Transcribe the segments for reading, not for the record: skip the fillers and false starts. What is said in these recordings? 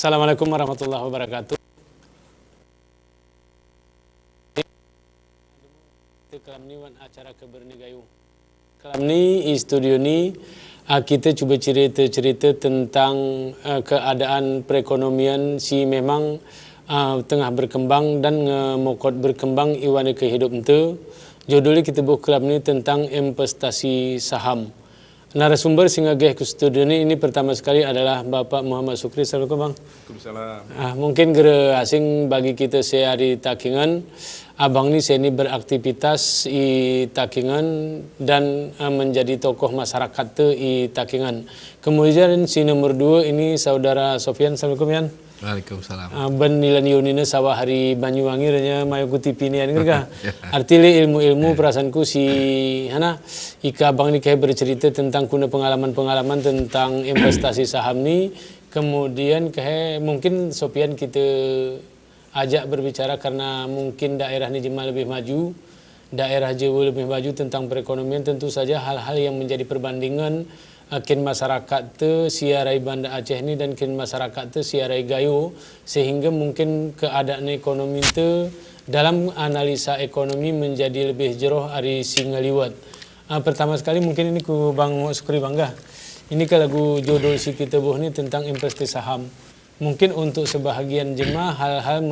Assalamualaikum warahmatullahi wabarakatuh. Kelam ni wan acara kebernigayu. Kelam ni studio ni kita cuba cerita tentang keadaan perekonomian si memang tengah berkembang dan mokot berkembang iwan kehidupan tu. Judulnya kita buat kelam ni tentang investasi saham. Narasumber singa geh ke studio ini pertama sekali adalah Bapak Muhammad Sukri. Assalamualaikum Bang. Waalaikumsalam. Mungkin gera asing bagi kita sehari Takingan. Abang ni saya ni beraktivitas di Takingan dan menjadi tokoh masyarakat tu di Takingan. Kemudian si nomor 2 ini saudara Sofian. Assalamualaikum Yan. Waalaikumsalam. Ben nilan yunina sawah hari Banyuwangi ranya mayo kuti pinian gerga. Artile ilmu-ilmu perasaanku si hana ika abang ni kayak bercerita tentang kuna pengalaman-pengalaman tentang investasi saham ni. Kemudian kayak mungkin Sofian kita ajak berbicara karena mungkin daerah ni jema lebih maju, daerah Jawa lebih maju tentang perekonomian, tentu saja hal-hal yang menjadi perbandingan kin masyarakat tu siarai Banda Aceh ni dan kin masyarakat tu siarai Gayo, sehingga mungkin keadaan ekonomi tu dalam analisa ekonomi menjadi lebih jeroh ari singaliwat. Pertama sekali mungkin ini ku Bang Sukri Bangga. Ini ke lagu judul si kita buh ni tentang investasi saham. Mungkin untuk sebahagian jemaah hal-hal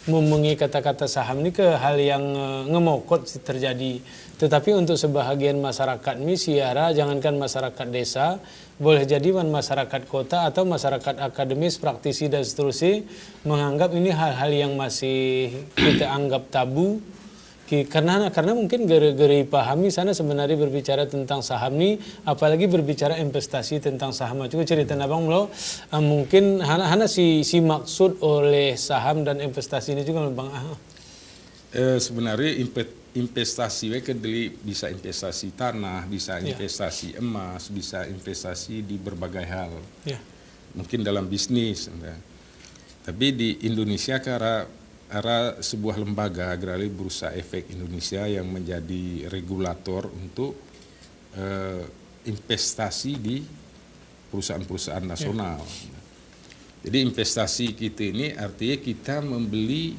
memengi kata-kata saham ni ke hal yang ngemokot terjadi. Tetapi untuk sebahagian masyarakat ni siara, jangankan masyarakat desa, boleh jadi masyarakat kota atau masyarakat akademis, praktisi dan seterusnya menganggap ini hal-hal yang masih kita anggap tabu. Karena mungkin gara-gara pahami sana sebenarnya berbicara tentang saham ni, apalagi berbicara investasi tentang saham. Juga cerita abang lo mungkin hana si maksud oleh saham dan investasi ini juga bang. Sebenarnya investasi bisa investasi tanah, bisa investasi emas, bisa investasi di berbagai hal. Mungkin dalam bisnis. Tapi di Indonesia karena sebuah lembaga Agrari Bursa Efek Indonesia yang menjadi regulator untuk investasi di perusahaan-perusahaan nasional. Jadi investasi kita ini artinya kita membeli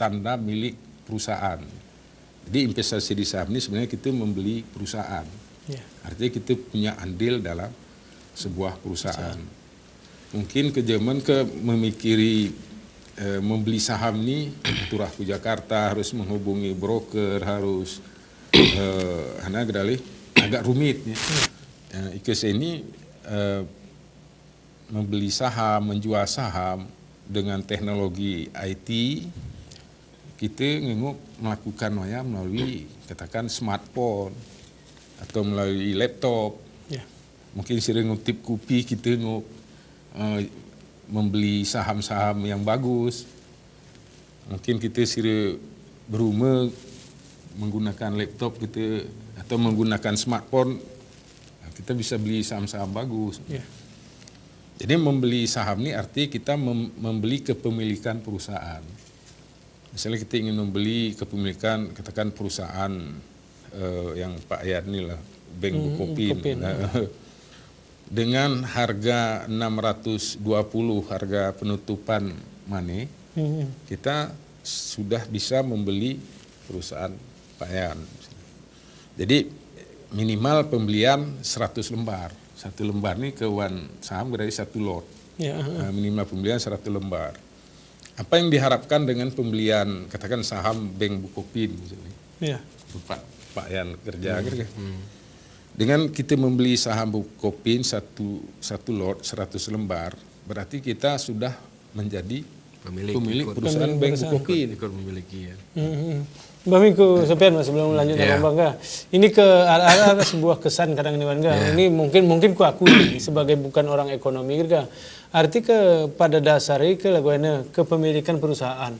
tanda milik perusahaan. Jadi investasi di saham ini sebenarnya kita membeli perusahaan. Artinya kita punya andil dalam sebuah perusahaan. Mungkin ke zaman memikiri membeli saham ni turah ke Jakarta harus menghubungi broker, harus agak rumit ya. Ikes ini membeli saham, menjual saham dengan teknologi IT kita melakukan melalui katakan smartphone atau melalui laptop. Mungkin sering ngutip kopi kita membeli saham-saham yang bagus. Mungkin kita sira berumah menggunakan laptop kita atau menggunakan smartphone, kita bisa beli saham-saham bagus. Jadi membeli saham ni arti kita membeli kepemilikan perusahaan. Misalnya kita ingin membeli kepemilikan katakan perusahaan yang Pak Ayat ni lah, Bank Bukopin. Dengan harga 620 harga penutupan money, kita sudah bisa membeli perusahaan Payan. Jadi minimal pembelian 100 lembar. 1 lembar ini kewan saham berarti 1 lot. Minimal pembelian 100 lembar. Apa yang diharapkan dengan pembelian katakan saham Bank Bukopin misalnya. Tempat Payan kerja. Dengan kita membeli saham Bukopin satu lot 100 lembar, berarti kita sudah menjadi pemilik perusahaan Bank Bukopin. Ikut memiliki ya. Bamiku Sofian sebelum lanjut Bangga. Ini ada sebuah kesan kadang ini Bangga. Ini mungkin ku akui sebagai bukan orang ekonomi gitu. Arti pada dasarnya kepemilikan perusahaan.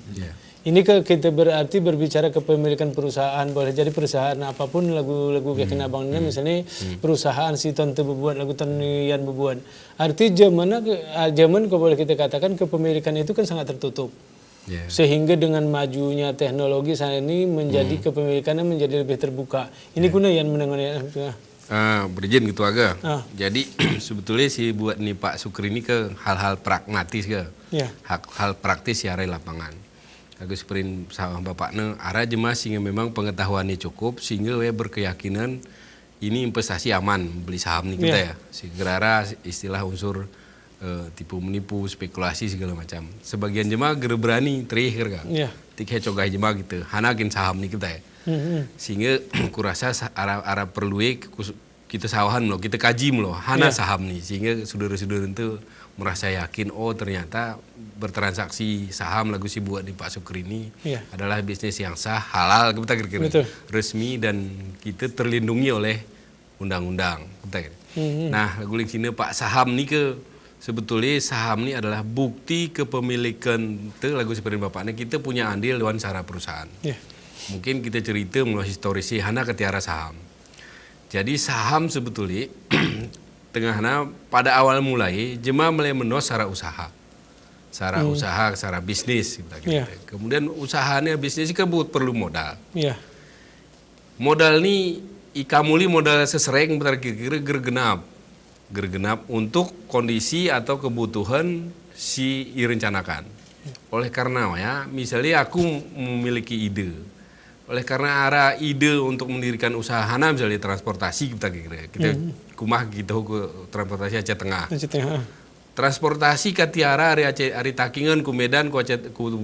Ini kita berarti berbicara kepemilikan perusahaan, boleh jadi perusahaan apapun lagu kayak kena bangnya misalnya perusahaan si tonte berbuat lagu tanian berbuat. Arti zaman kau boleh kita katakan kepemilikan itu kan sangat tertutup. Sehingga dengan majunya teknologi saat ini menjadi kepemilikannya menjadi lebih terbuka. Ini guna yang mendengarnya. Berizin gitu aga. Ah. Jadi sebetulnya si buat nih Pak Sukri ini ke hal-hal pragmatis ke. Ya. Hal praktis ya arah lapangan. Agus perin sama bapaknya arah jemaah sehingga memang pengetahuannya cukup sehingga we berkeyakinan ini investasi aman beli saham nih kita ya. Segera istilah unsur tipu menipu, spekulasi segala macam. Sebagian jemaah ger berani terakhir kan. Ya. Tiga cogah jemaah gitu. Hanakin saham nih kita ya. Sehingga kurasa arah perlu kita sawahan loh, kita kaji loh, hana saham nih. Sehingga saudara-saudara itu merasa yakin, oh ternyata bertransaksi saham lagu si buat di Pak Sukri ini adalah bisnis yang sah, halal, kita kira-kira resmi dan kita terlindungi oleh undang-undang. Nah, lagu link sini Pak saham nih ke sebetulnya saham ini adalah bukti kepemilikan itu lagu seperti bapaknya kita punya andil dalam cara perusahaan. Mungkin kita cerita melalui historisi hana ketiara saham. Jadi saham sebetulnya tengahnya pada awal mulai jemaah mulai menos secara usaha. Secara bisnis gitu. Kemudian usahanya bisnis kan perlu modal. Modal ini ikamuli modal sesereng bentar kira-kira gergenap untuk kondisi atau kebutuhan si direncanakan. Oleh karena ya, misalnya aku memiliki ide. Oleh karena arah ide untuk mendirikan usaha hana misalnya transportasi kita kumah gitu ke transportasi Aceh Tengah. Transportasi ke tiara ari Takingan ku Medan ku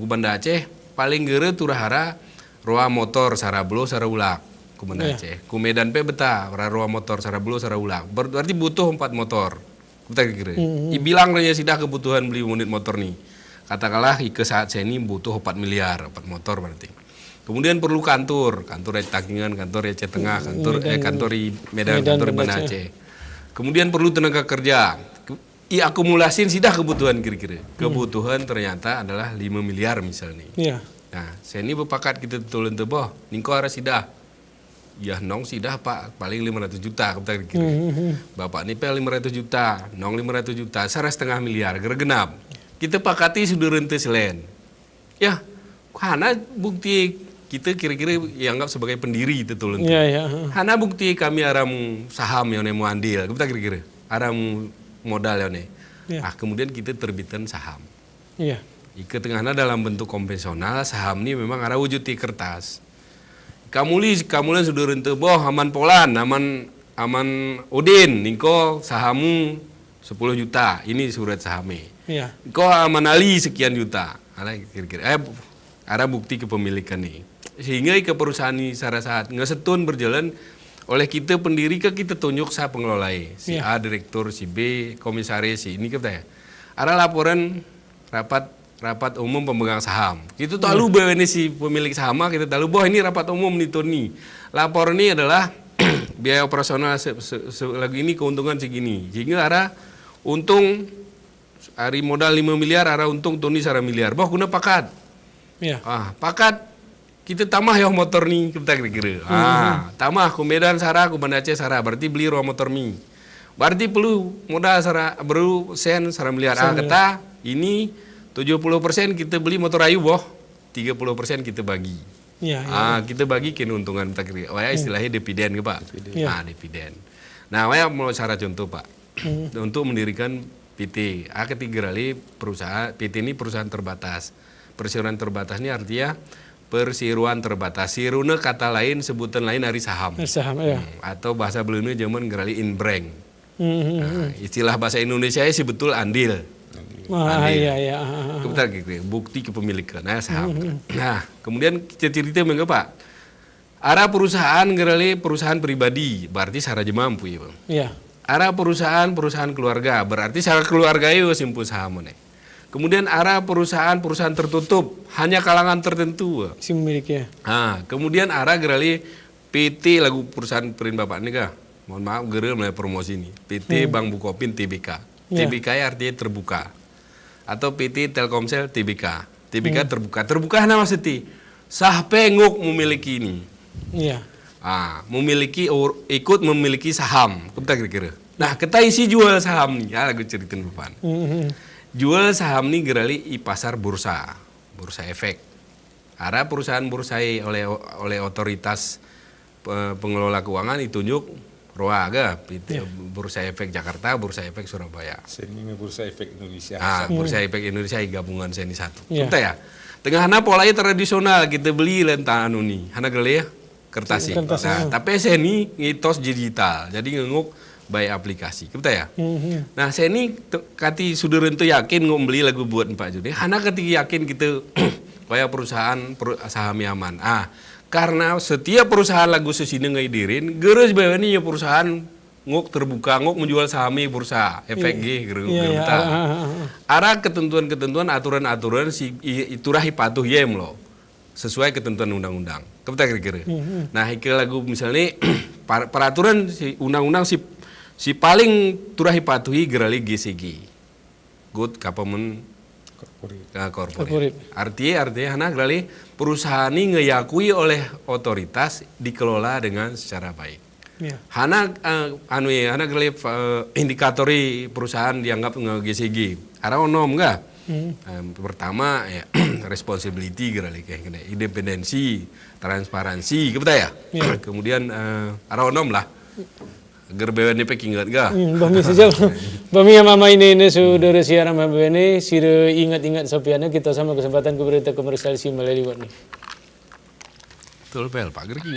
Banda Aceh paling gere turahara roa motor sarablo sarawulak ku Banda Aceh. Ku Medan pe beta roa motor sarablo sarawulak. Berarti butuh 4 motor. Kita kira. Bilang ranya sidah kebutuhan beli unit motor nih. Katakanlah ke saat saya ini butuh 4 miliar 4 motor berarti. Kemudian perlu kantor di Takingan, kantor di Aceh Tengah, kantor di Medan, kantor di Banda Aceh. Kemudian perlu tenaga kerja. Akumulasin sidah kebutuhan kira-kira. Kebutuhan ternyata adalah 5 miliar misalnya. Nah, saya ini berpakat kita tulen teboh, ningko arah sidah. Ya nong sidah Pak, paling 500 juta kira-kira. Bapak ini pel 500 juta, nong 500 juta, 1,5 miliar, gergenap. Kita pakati sudah rente selain. Ya, karena bukti kita kira-kira dianggap sebagai pendiri itu tulen. Hana bukti kami aramu saham yang mau andil, kita kira-kira aramu modal yang kemudian kita terbitan saham. Ike tengahnya dalam bentuk konvensional saham ini memang ada wujud di kertas. Kamulan sudah rente boh aman Polan, aman Udin, niko sahamu 10 juta, ini surat sahamnya. Kau aman Ali sekian juta, kira-kira. Ada bukti kepemilikan nih. Sehingga ke perusahaan ini saat ngesetun berjalan oleh kita pendiri kita tunjuk saya pengelola si A direktur, si B komisaris, si ini kita ya. Ada laporan rapat umum pemegang saham. Kita tahu bahwa ini si pemilik saham kita tahu bahwa ini rapat umum nih. Laporan ini adalah biaya operasional lagi ini keuntungan segini. Sehingga ada untung hari modal 5 miliar, ada untung tuni 1 miliar. Bah guna pakat. Pakat kita tambah ya motor nih kita kira-kira. Tambah ku Medan Sarah, ku Banda Aceh Sarah, berarti beli roh motor nih. Berarti perlu modal Sarah baru sen 1 miliar. Kata ini 70% kita beli motor ayu boh, 30% kita bagi. Kita bagi keuntungan kita kira. Istilahnya dividen ke Pak. Dividen. Nah, mau cara contoh Pak. Untuk mendirikan PT. Ketiga kali perusahaan PT ini perusahaan terbatas. Perseroan terbatas ini artinya perseroan terbatas. Siruna kata lain sebutan lain dari saham. Atau bahasa Belanda zaman gerali inbreng. Istilah bahasa Indonesia sih betul andil. Bukti kepemilikan saham. Nah, kemudian cerita mengapa Pak? Arah perusahaan gerali perusahaan pribadi, berarti secara mampu ya Bang. Arah perusahaan keluarga, berarti secara keluarga itu simpul saham nih. Kemudian arah perusahaan tertutup, hanya kalangan tertentu. Si memiliki. Kemudian arah gerali PT lagu perusahaan perin bapak ini kah? Mohon maaf geril mulai promosi ini. PT Bank Bukopin TBK. TBK artinya terbuka. Atau PT Telkomsel TBK. TBK terbuka. Terbuka nama seti. Sah penguk memiliki ini. Ikut memiliki saham. Kita kira-kira. Nah, kita isi jual saham nih. Lagu ceritain depan. Jual saham nih gerali di pasar bursa efek. Ada perusahaan bursa oleh otoritas pengelola keuangan ditunjuk Roa ga, Bursa Efek Jakarta, Bursa Efek Surabaya. Seni Bursa Efek Indonesia. Bursa Efek Indonesia gabungan seni satu. Iya. Kita ya. Tengah hana polanya tradisional kita beli lentang anu nih. Hana gele ya kertas. Nah, tapi seni ngitos digital. Jadi ngenguk by aplikasi. Kita ya. Nah, seni kati sudah rentu yakin beli lagu buat Pak Judi. Hana ketika yakin kita kayak perusahaan saham aman. Karena setiap perusahaan lagu sesini ngaidirin, geus bae nih perusahaan ngok terbuka ngok menjual sahami bursa efek arah ketentuan-ketentuan aturan-aturan si iturah patuh yem lo sesuai ketentuan undang-undang. Kebetul kira-kira. Nah, iki lagu misalnya peraturan si undang-undang si paling turah patuhi gerali GCG. Good Government Corporate. Artinya hana gerali perusahaan ini ngeyakui oleh otoritas dikelola dengan secara baik. Yeah. Hana hana gerali indikatori perusahaan dianggap nge-GCG. Ada onom enggak? Pertama ya responsibility gerali kayak gini, independensi, transparansi, kebetul ya? Yeah. Kemudian ada onom lah. Gerbewan ini pekingat ga? Bami saja. Bami yang mama ini saudara siaran mama ini sira ingat-ingat sopiannya kita sama kesempatan ke berita komersial si melalui ini. Betul pel Pak Gerki.